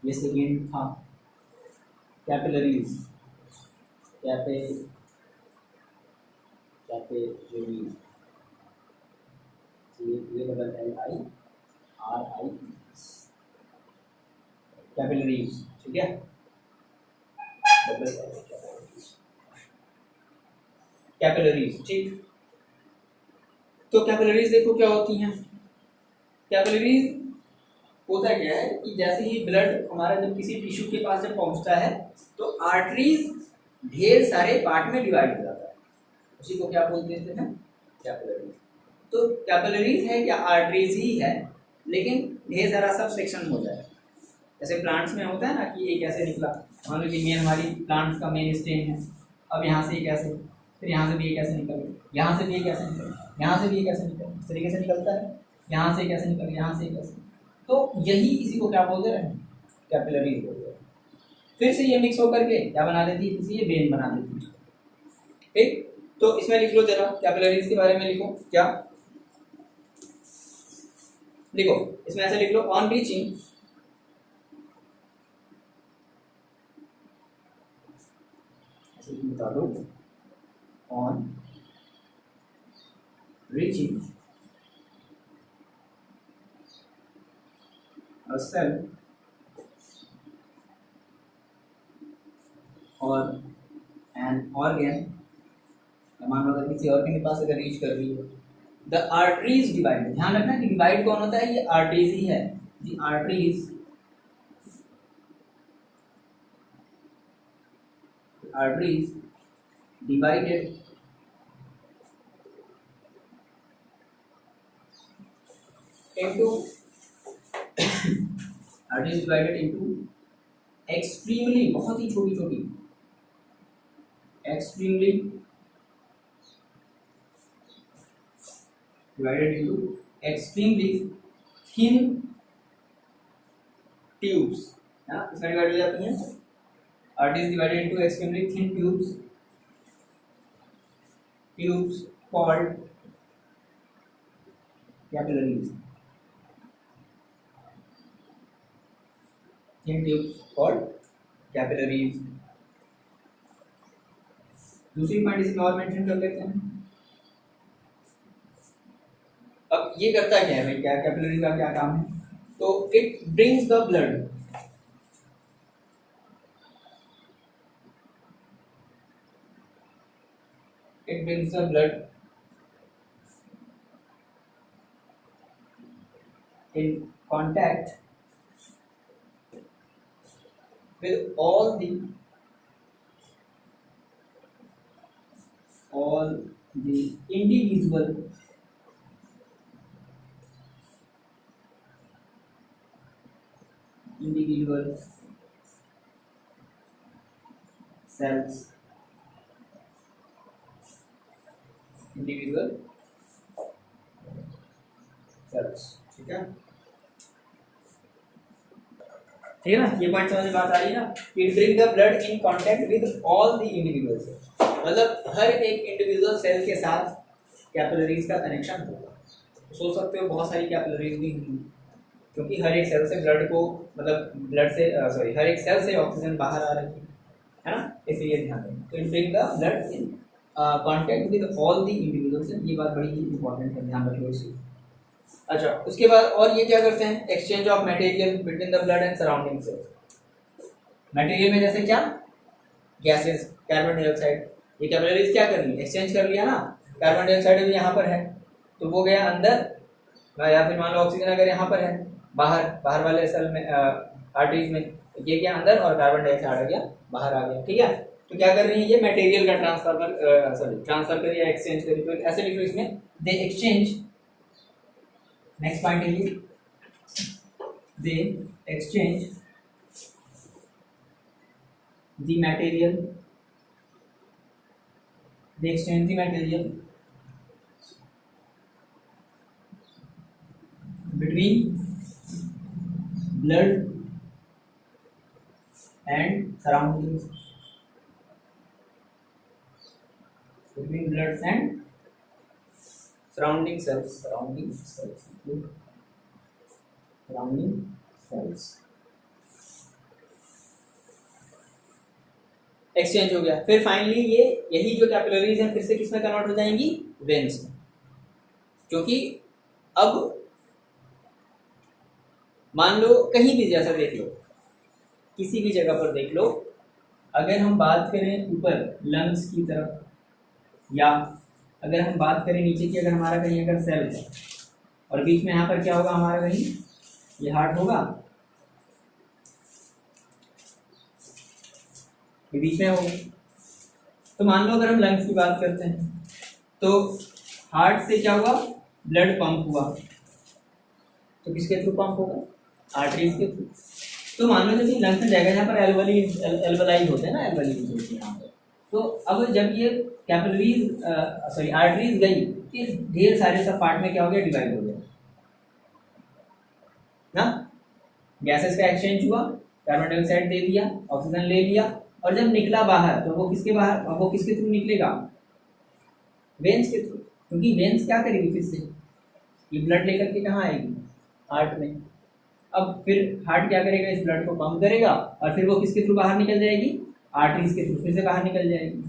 S1: ये सेकेंड था, कैपिलरीज, कैपिलरीज, ये बदल LIRI, कैपिलरीज, ठीक है, कैपिलरीज, ठीक। तो कैपिलरीज देखो क्या होती हैं, कैपिलरीज होता क्या है कि जैसे ही ब्लड हमारा जब किसी टिश्यू के पास जब पहुंचता है तो आर्टरीज ढेर सारे पार्ट में डिवाइड हो जाता है, उसी को क्या बोलते हैं, कैपिलरीज। तो कैपिलरीज है या आर्टरीज ही है, लेकिन ढेर सारा सब सेक्शन हो जाए, जैसे प्लांट्स में होता है ना कि एक ऐसे निकला, मान लो कि मेन हमारी प्लांट्स का मेन स्टेम है, अब यहाँ से एक ऐसे, फिर यहाँ से भी एक ऐसे निकल, यहाँ से भी एक ऐसे निकल, यहाँ से भी एक ऐसे निकल, इस तरीके से निकलता है, यहाँ से एक ऐसे निकल, यहाँ से एक ऐसे, तो यही इसी को क्या बोलते हैं, कैपिलरीज बोलते हैं। फिर से ये मिक्स होकर के क्या बना देती है, इसी ये वेन बना देती है, ठीक। तो इसमें लिख लो जरा, कैपिलरीज के बारे में लिखो, क्या लिखो, इसमें ऐसे लिख लो, ऑन रीचिंग बता दो, on reaching a cell or an organ मान लो अगर किसी और के पास अगर रीच कर रही है। द आर्टरीज डिवाइड, ध्यान रखना कि डिवाइड कौन होता है, ये आर्टरीज ही है। The arteries divided into arteries divided into extremely, बहुत ही छोटी छोटी, extremely divided into extremely thin tubes, है इसमें डिवाइड हो जाती हैं। arteries divided into extremely thin tubes called capillaries, thin tubes called capillaries। दूसरी पॉइंट इसमें और मेंशन कर लेते हैं। अब ये करता क्या है भाई, क्या कैपिलरी का क्या काम है, तो it brings the blood, it brings the blood in contact with all the individual cells, ठीक है ना, ये पॉइंट समझ में बात आ रही है ना। It bring the blood in contact with all the individual cells, मतलब हर एक इंडिविजुअल सेल के साथ कैपिलरीज का कनेक्शन होगा। तो सोच सकते हो बहुत सारी कैपिलरीज भी होंगी, क्योंकि हर एक सेल से ब्लड को, मतलब ब्लड से हर एक सेल से ऑक्सीजन बाहर आ रही है ना, इसलिए ध्यान दें। तो it bring the blood in contact with all the individual cell, ये बात बड़ी ही इंपॉर्टेंट है, ध्यान रखिए इसे। अच्छा, उसके बाद और ये क्या करते हैं, exchange of material between the blood and surrounding sales. Material में जैसे क्या, गैसेस, कार्बन डाइऑक्साइड, ये कैपिलरीज क्या कर रही है, एक्सचेंज कर लिया ना। कार्बन डाइऑक्साइड भी यहाँ पर है तो वो गया अंदर, या फिर मान लो ऑक्सीजन अगर यहाँ पर है बाहर वाले सेल में, आर्टरीज में, ये क्या अंदर, और कार्बन डाइऑक्साइड आ गया बाहर आ गया, ठीक है। तो क्या कर रही है, ये मटेरियल का ट्रांसफर कर या एक्सचेंज करी। तो ऐसे लिखो इसमें, दे एक्सचेंज, नेक्स्ट पॉइंट है ये, दे exchange the material, they exchange the material between blood and surroundings, between blood and surrounding cells, exchange हो गया। फिर फाइनली ये यही जो कैपिलरीज हैं फिर से किस में कन्वर्ट हो जाएंगी, वेन्स में। क्योंकि अब मान लो कहीं भी, जैसा देख लो, किसी भी जगह पर देख लो, अगर हम बात करें ऊपर लंग्स की तरफ, या अगर हम बात करें नीचे की, अगर हमारा कहीं अगर सेल है और बीच में यहाँ पर क्या होगा हमारा, कहीं ये हार्ट होगा, ये बीच में होगा। तो मान लो अगर हम लंग्स की बात करते हैं तो हार्ट से क्या हुआ, ब्लड पंप हुआ, तो किसके थ्रू पंप होगा, आर्टरीज के थ्रू। तो मान लो जब ये लंग्स में जाएगा, यहाँ पर एल्वलाइज होते हैं ना, एल्वलाइज होती है यहाँ पर। तो अब जब ये कैपिलरीज आर्टरीज गई, ये ढेर सारे सब पार्ट में क्या हो गया, डिवाइड हो गया ना। गैसेस का एक्सचेंज हुआ, कार्बन डाइऑक्साइड दे दिया, ऑक्सीजन ले लिया, और जब निकला बाहर तो वो किसके थ्रू निकलेगा, वेन्स के थ्रू। क्योंकि वेन्स क्या करेगी, फिर से ये ब्लड लेकर के कहाँ आएगी, हार्ट में। अब फिर हार्ट क्या करेगा, इस ब्लड को पंप करेगा, और फिर वो किसके थ्रू बाहर निकल जाएगी, आर्टरीज के थ्रू फिर से बाहर निकल जाएगी।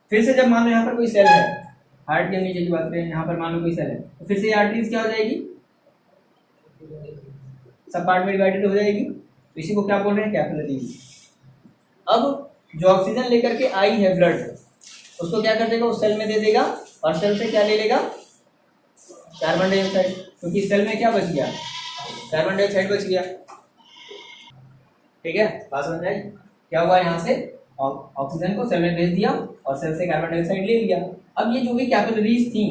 S1: फिर से जब मान लो यहाँ पर कोई सेल है, हार्ट के नीचे की बात करें, यहाँ पर मान लो कोई सेल है, तो फिर से आर्टरीज क्या हो जाएगी, सब पार्ट में डिवाइडेड हो जाएगी। तो इसी को क्या बोल रहे हैं, कैपिलरीज। अब जो ऑक्सीजन लेकर के आई है ब्लड, उसको क्या कर देगा, उस सेल में दे देगा और सेल से क्या ले लेगा, कार्बन डाइऑक्साइड, क्योंकि सेल में क्या बच गया, कार्बन डाइऑक्साइड बच गया। ठीक है, बात समझ आई? क्या हुआ, यहाँ से ऑक्सीजन को सेल में भेज दिया और सेल से कार्बन डाइऑक्साइड ले लिया। अब ये जो भी कैपिलरीज थी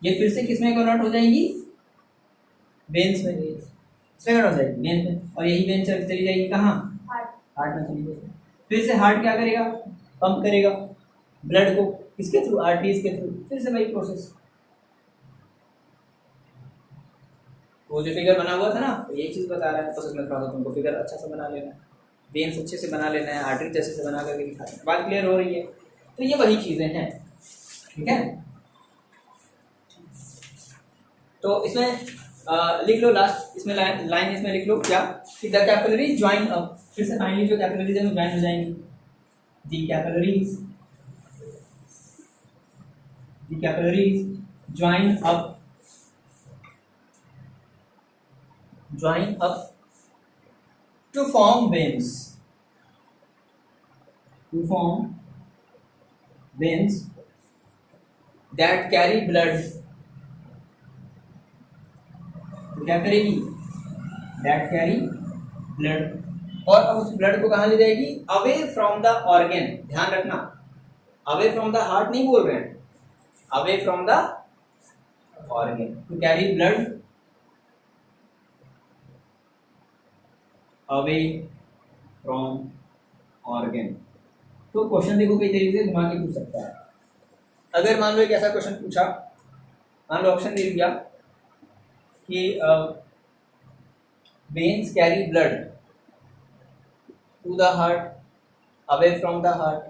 S1: ये फिर से किसमें कन्वर्ट हो जाएंगी, वेन्स में, इसमें कन्वर्ट हो जाएगी वेन में, और यही वेन चली जाएगी कहाँ, हार्ट में चली जाएगी। फिर से हार्ट क्या करेगा, पंप करेगा ब्लड को, किसके थ्रू, आर्टरीज के थ्रू, फिर से वही प्रोसेस। वो जो फिगर बना हुआ था ना, तो यही चीज बता रहा है, प्रोसेस में थोड़ा सा तुमको फिगर अच्छा से बना लेना है, वेन्स अच्छे से बना लेना है, आर्टरी जैसे से बना करके दिखा देना, बात क्लियर हो रही है? तो ये वही चीजें हैं। ठीक है, तो इसमें लिख लो लास्ट, इसमें लाइन इसमें लिख लो क्या, कि द कैपिलरीज ज्वाइन अप, फिर से फाइनली जो कैपिलरीज है वो ज्वाइन हो जाएंगी, the capillaries join up to form veins that carry blood, तो क्या करेगी, that carry blood, और अब उस ब्लड को कहाँ ले जाएगी, अवे फ्रॉम द ऑर्गन, ध्यान रखना अवे फ्रॉम द हार्ट नहीं बोल रहे हैं, away from the organ, to carry blood away from organ. तो क्वेश्चन देखो कई तरीके से घुमा के पूछ सकता है। अगर मान लो एक ऐसा क्वेश्चन पूछा, मान लो ऑप्शन दे दिया कि veins carry blood to the heart away from the heart,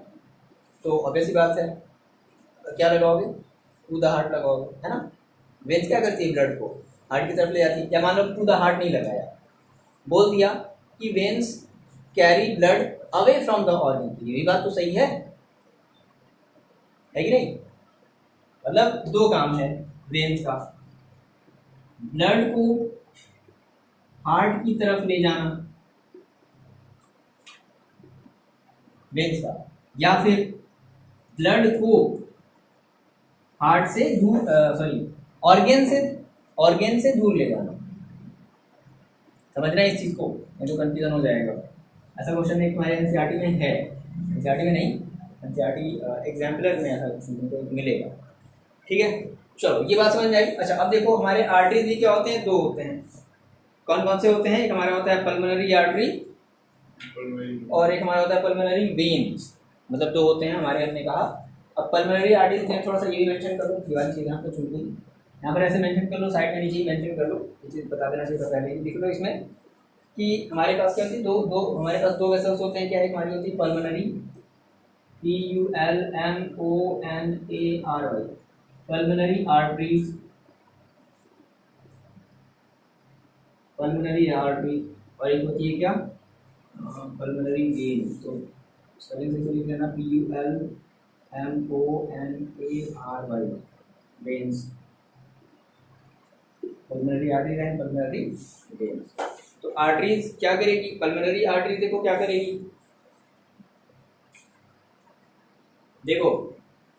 S1: तो ऑब्वियस सी बात है क्या लगाओगे, टू द हार्ट लगाओगे, है ना। वेन्स क्या करती है, ब्लड को हार्ट की तरफ ले जाती है, या मान लो टू द हार्ट नहीं लगाया, बोल दिया कि veins carry blood away from the organ, ये भी बात तो सही है कि नहीं। मतलब दो काम है वेन्स का, ब्लड को हार्ट की तरफ ले जाना वेन्स का, या फिर ब्लड को हार्ट से दूर, सॉरी ऑर्गन से दूर ले जाना। समझना है इस चीज को, जो कंफ्यूजन हो जाएगा। ऐसा क्वेश्चन एक हमारे एनसीईआरटी में है, एनसीईआरटी में नहीं, एनसीईआरटी एग्जाम्पलर में ऐसा क्वेश्चन तुमको मिलेगा। ठीक है, चलो ये बात समझ में आई। अच्छा अब देखो हमारे आर्टरीज भी क्या होते हैं, दो होते हैं। कौन कौन से होते हैं, एक हमारा होता है पल्मोनरी आर्टरी और एक हमारा होता है पल्मोनरी वेन्स, मतलब दो होते हैं हमारे, हमने कहा। अब पल्मोनरी आर्टरी से थोड़ा सा ये भी मेंशन कर लो, दीवार चीज़ यहाँ पे छूट गई, यहाँ पर ऐसे मेंशन कर लो, साइड में नीचे मेंशन कर लो, ये चीज़ बता देना चाहिए पहले ही। लिख लो इसमें कि हमारे पास क्या होती है, दो हमारे पास दो वेसल्स होते हैं। क्या एक हमारी होती है पल्मोनरी, PULMONARY, पल्मोनरी आर्टरीज, और एक होती है क्या, पल्मोनरी वेन। तो स्पेलिंग से लिख लेना PULMONARY, veins, pulmonary arteries and pulmonary veins. तो आर्टरीज क्या करेगी, पल्मोनरी आर्टरीज देखो क्या करेगी, देखो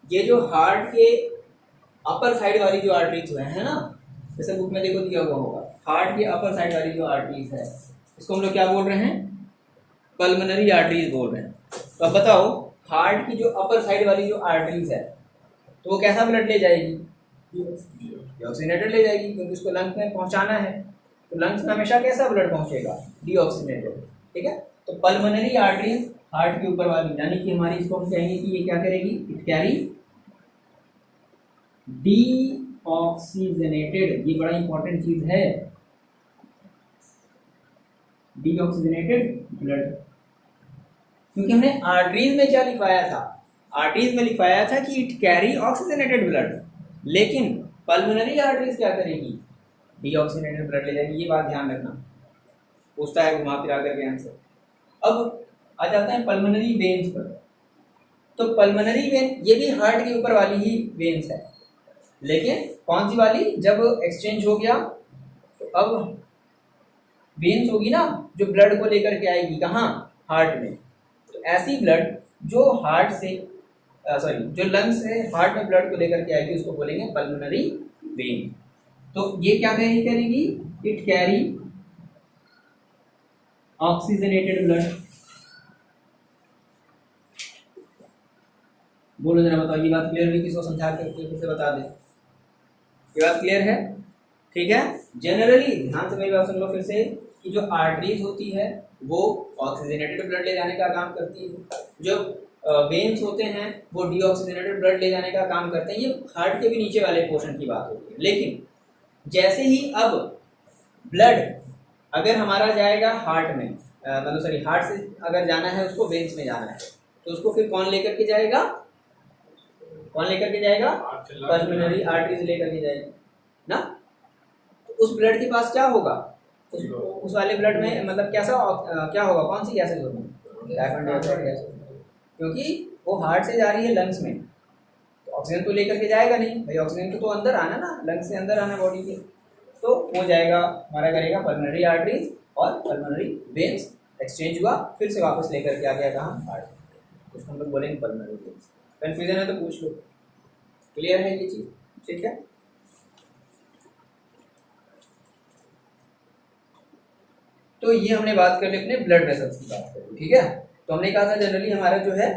S1: ये जो हार्ट के अपर साइड वाली जो आर्टरीज है ना, जैसे बुक में देखो दिया हुआ होगा, हार्ट के अपर साइड वाली जो आर्टरीज है इसको हम लोग क्या बोल रहे हैं, पल्मोनरी आर्टरीज बोल रहे हैं। तो अब बताओ हार्ट की जो अपर साइड वाली जो आर्टरीज है तो वो कैसा ब्लड ले जाएगी, डीऑक्सीनेटेड ले जाएगी, क्योंकि उसको लंग्स में पहुंचाना है। तो लंग्स में हमेशा कैसा ब्लड पहुंचेगा, डीऑक्सीनेटेड। ठीक है, तो पल्मोनरी आर्टरीज हार्ट के ऊपर वाली, यानी कि हमारी इसको हम कहेंगे कि ये क्या करेगी, इट कैरी डीऑक्सीजनेटेड, ये बड़ा इंपॉर्टेंट चीज है, डीऑक्सीजनेटेड ब्लड। क्योंकि हमने आर्टरीज में क्या लिखवाया था, आर्टरीज में लिखवाया था कि इट कैरी ऑक्सीजनेटेड ब्लड, लेकिन पल्मोनरी आर्टरीज क्या करेगी, डीऑक्सीजनेटेड ब्लड ले जाएगी। ये बात ध्यान रखना, पूछता है घुमा फिरा करके आंसर। अब आ जाता है पल्मोनरी वेन्स पर। तो पल्मोनरी वेन ये भी हार्ट के ऊपर वाली ही वेन्स है, लेकिन कौन सी वाली, जब एक्सचेंज हो गया तो अब वेन्स होगी ना जो ब्लड को लेकर के आएगी कहाँ, हार्ट में। तो ऐसी ब्लड जो हार्ट से सॉरी जो लंग्स है हार्ट में ब्लड को लेकर के आएगी उसको बोलेंगे पल्मोनरी वेन। तो ये क्या कैरी करेगी, इट कैरी ऑक्सीजनेटेड ब्लड। बोलो जरा बताओ, ये बात क्लियर हुई? किसको समझा के फिर से बता दे, ये बात क्लियर है? ठीक है। जनरली ध्यान से मेरी बात सुन लो फिर से कि जो आर्टरीज होती है वो ऑक्सीजनेटेड ब्लड ले जाने का काम करती है, जो वेन्स होते हैं वो डीऑक्सीजनेटेड ब्लड ले जाने का काम करते हैं। ये हार्ट के भी नीचे वाले पोर्शन की बात होती है। लेकिन जैसे ही अब ब्लड अगर हमारा जाएगा हार्ट में, मतलब सॉरी हार्ट से अगर जाना है उसको वेन्स में जाना है, तो उसको फिर कौन लेकर के जाएगा, कौन लेकर के जाएगा? पल्मोनरी आर्टरीज लेकर के जाएगी ना। तो उस ब्लड के पास क्या होगा, उस वाले ब्लड में मतलब कैसा क्या होगा, कौन सी गैसेज होगी? कार्बन डाइऑक्साइड गैस, क्योंकि वो हार्ट से जा रही है लंग्स में, तो ऑक्सीजन तो लेकर के जाएगा नहीं भाई, ऑक्सीजन को तो अंदर आना ना, लंग्स से अंदर आना बॉडी के, तो वो जाएगा हमारा करेगा पल्मोनरी आर्टरीज और पल्मोनरी वेन्स, एक्सचेंज हुआ, फिर से वापस लेकर के आ गया कहाँ, हार्ट, उसको हम लोग बोलेंगे पल्मोनरी वेन्स। कन्फ्यूजन है तो पूछ लो, क्लियर है ये चीज? ठीक है। तो ये हमने बात कर ली अपने ब्लड वेसल्स की बात करी, ठीक है। तो हमने कहा था जनरली हमारा जो है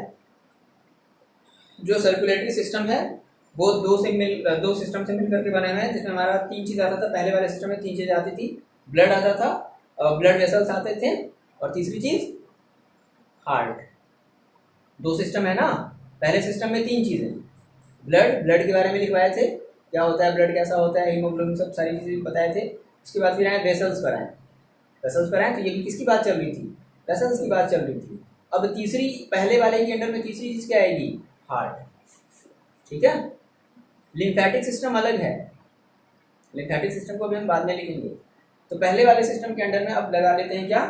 S1: जो सर्कुलेटरी सिस्टम है वो दो सिस्टम से मिल करके बने हुए हैं, जिसमें हमारा तीन चीज आता था। पहले वाले सिस्टम में तीन चीज आती थी, ब्लड आता था, ब्लड वेसल्स आते थे, और तीसरी चीज हार्ट। दो सिस्टम है ना, पहले सिस्टम में तीन चीजें, ब्लड के बारे में लिखवाए थे, क्या होता है ब्लड, कैसा होता है, हीमोग्लोबिन, सब सारी चीजें बताए थे। उसके बाद फिर आए वेसल्स पर आए, वेसल्स पर आए, तो ये भी किसकी बात चल रही थी, वेसल्स की बात चल रही थी। अब तीसरी, पहले वाले के अंडर में तीसरी चीज क्या आएगी, हार्ट, ठीक है। लिम्फेटिक सिस्टम अलग है, लिम्फेटिक सिस्टम को भी हम बाद में लिखेंगे। तो पहले वाले सिस्टम के अंडर में अब लगा लेते हैं क्या,